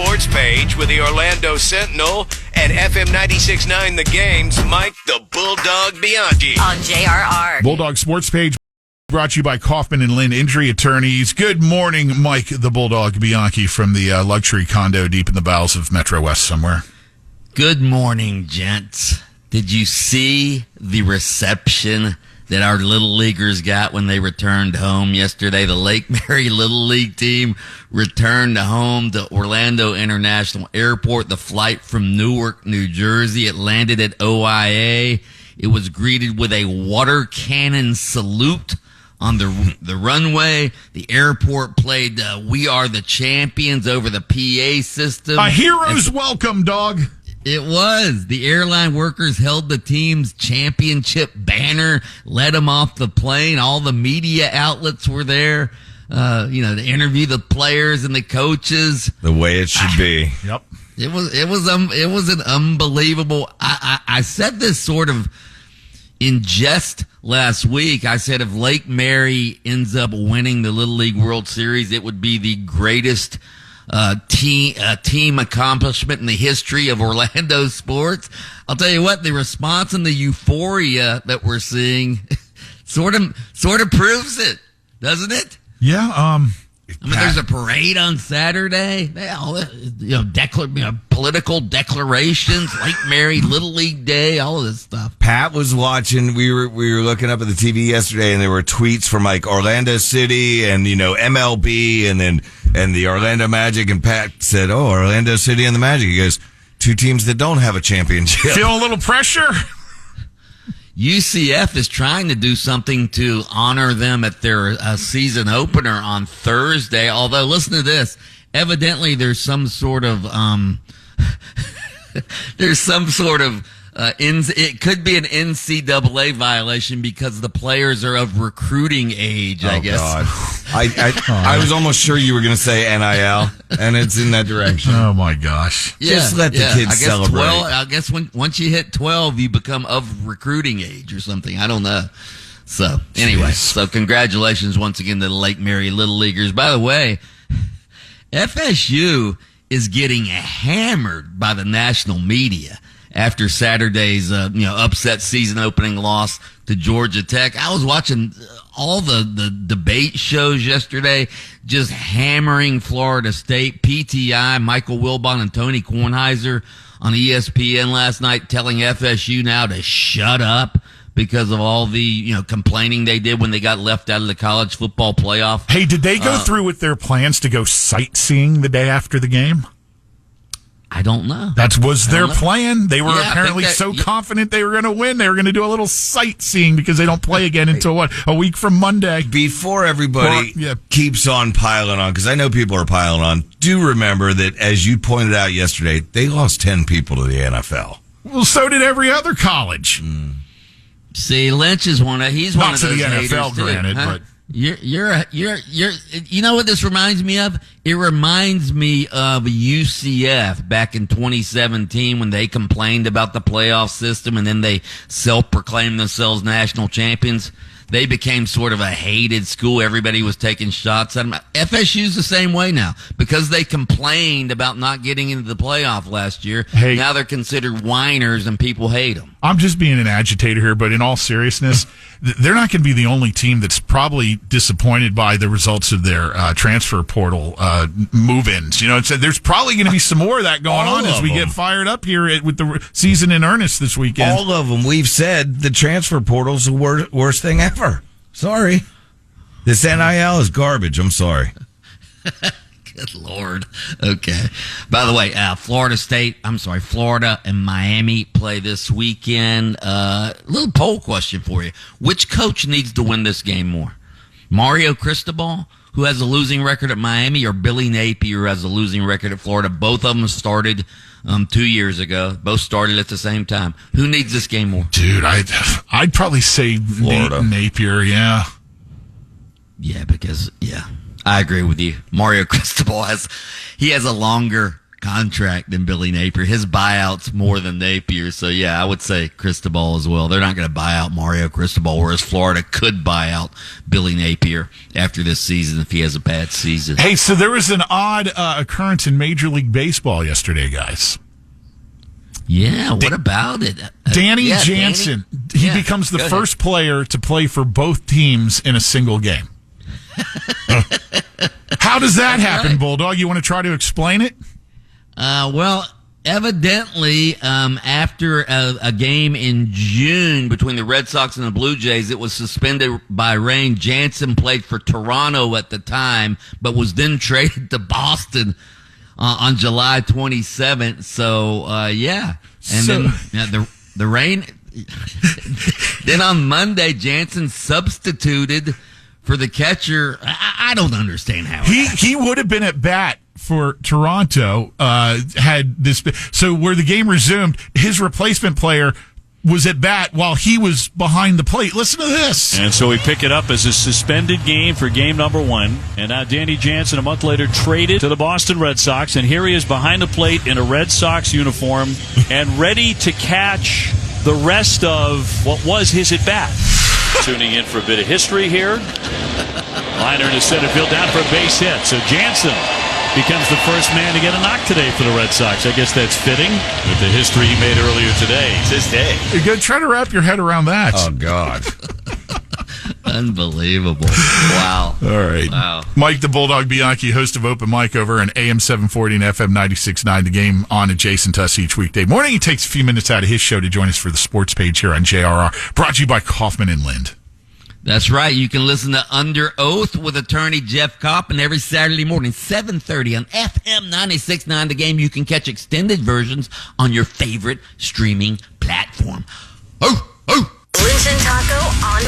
sports page with the Orlando Sentinel and FM 96.9 The Game's Mike the Bulldog Bianchi. On JRR. Bulldog Sports Page brought to you by Kaufman and Lynn Injury Attorneys. Good morning, Mike the Bulldog Bianchi from the luxury condo deep in the bowels of Metro West somewhere. Good morning, gents. Did you see the reception that our Little Leaguers got when they returned home yesterday? The Lake Mary Little League team returned home to Orlando International Airport. The flight from Newark, New Jersey, it landed at OIA. It was greeted with a water cannon salute on the runway. The airport played We Are the Champions over the PA system. A hero's welcome, dog. It was. The airline workers held the team's championship banner, led them off the plane. All the media outlets were there, to interview the players and the coaches. The way it should be. Yep. It was an unbelievable. I said this sort of in jest last week. I said if Lake Mary ends up winning the Little League World Series, it would be the greatest team accomplishment in the history of Orlando sports. I'll tell you what, the response and the euphoria that we're seeing sort of proves it, doesn't it? Yeah. There's a parade on Saturday. Political declarations, Lake Mary Little League Day, all of this stuff. Pat was watching. We were looking up at the TV yesterday, and there were tweets from like Orlando City and MLB, and the Orlando Magic. And Pat said, "Oh, Orlando City and the Magic." He goes, "Two teams that don't have a championship." Feel a little pressure. UCF is trying to do something to honor them at their season opener on Thursday. Although, listen to this. Evidently, there's some sort of it could be an NCAA violation because the players are of recruiting age, I guess. God. I was almost sure you were going to say NIL, and it's in that direction. Oh, my gosh. Just let the kids celebrate. I guess once you hit 12, you become of recruiting age or something. I don't know. So, anyway, so congratulations once again to the Lake Mary Little Leaguers. By the way, FSU is getting hammered by the national media after Saturday's upset season opening loss to Georgia Tech. I was watching all the debate shows yesterday, just hammering Florida State. PTI, Michael Wilbon and Tony Kornheiser on ESPN last night telling FSU now to shut up because of all the complaining they did when they got left out of the college football playoff. Hey, did they go through with their plans to go sightseeing the day after the game? I don't know. That was their plan. They were apparently so confident they were going to win. They were going to do a little sightseeing because they don't play again until a week from Monday. Before everybody keeps on piling on, because I know people are piling on, do remember that, as you pointed out yesterday, they lost 10 people to the NFL. Well, so did every other college. See, Lynch is he's one of those not to the haters NFL, too, granted, huh? but you're you know what this reminds me of? It reminds me of UCF back in 2017 when they complained about the playoff system and then they self-proclaimed themselves national champions. They became sort of a hated school. Everybody was taking shots at them. FSU's the same way now because they complained about not getting into the playoff last year. Hey, now they're considered whiners and people hate them. I'm just being an agitator here, but in all seriousness, they're not going to be the only team that's probably disappointed by the results of their transfer portal move-ins. There's probably going to be some more of that going on as we get fired up here with the season in earnest this weekend. All of them. We've said the transfer portal's the worst thing ever. Sorry. This NIL is garbage. I'm sorry. Good Lord. Okay. By the way, Florida and Miami play this weekend. Little poll question for you. Which coach needs to win this game more? Mario Cristobal, who has a losing record at Miami, or Billy Napier, who has a losing record at Florida? Both of them started 2 years ago. Both started at the same time. Who needs this game more? Dude, I'd probably say Florida. Napier, yeah. Yeah, because, I agree with you. Mario Cristobal has a longer contract than Billy Napier. His buyout's more than Napier. So, yeah, I would say Cristobal as well. They're not going to buy out Mario Cristobal, whereas Florida could buy out Billy Napier after this season if he has a bad season. Hey, so there was an odd occurrence in Major League Baseball yesterday, guys. Yeah, what about it? Danny Jansen, he becomes the first player to play for both teams in a single game. How does that happen, Bulldog? You want to try to explain it? Well, evidently, after a game in June between the Red Sox and the Blue Jays, it was suspended by rain. Jansen played for Toronto at the time, but was then traded to Boston on July 27th. So, yeah. And then the rain. Then on Monday, Jansen substituted for the catcher. I don't understand how he would have been at bat for Toronto had this. So where the game resumed, his replacement player was at bat while he was behind the plate. Listen to this. And so we pick it up as a suspended game for game number 1. And now Danny Jansen, a month later, traded to the Boston Red Sox. And here he is behind the plate in a Red Sox uniform and ready to catch the rest of what was his at-bat. Tuning in for a bit of history here. Liner to center field, down for a base hit. So Jansen becomes the first man to get a knock today for the Red Sox. I guess that's fitting with the history he made earlier today. It's his day. You're going to try to wrap your head around that. Oh, God. Unbelievable. Wow. All right. Wow. Mike the Bulldog Bianchi, host of Open Mic over on AM 740 and FM 96.9. The Game on adjacent to us each weekday morning. He takes a few minutes out of his show to join us for the sports page here on JRR. Brought to you by Kaufman and Lind. That's right. You can listen to Under Oath with attorney Jeff Coppin every Saturday morning, 7:30 on FM 96.9 The Game. You can catch extended versions on your favorite streaming platform. Oh, oh. Linton Taco on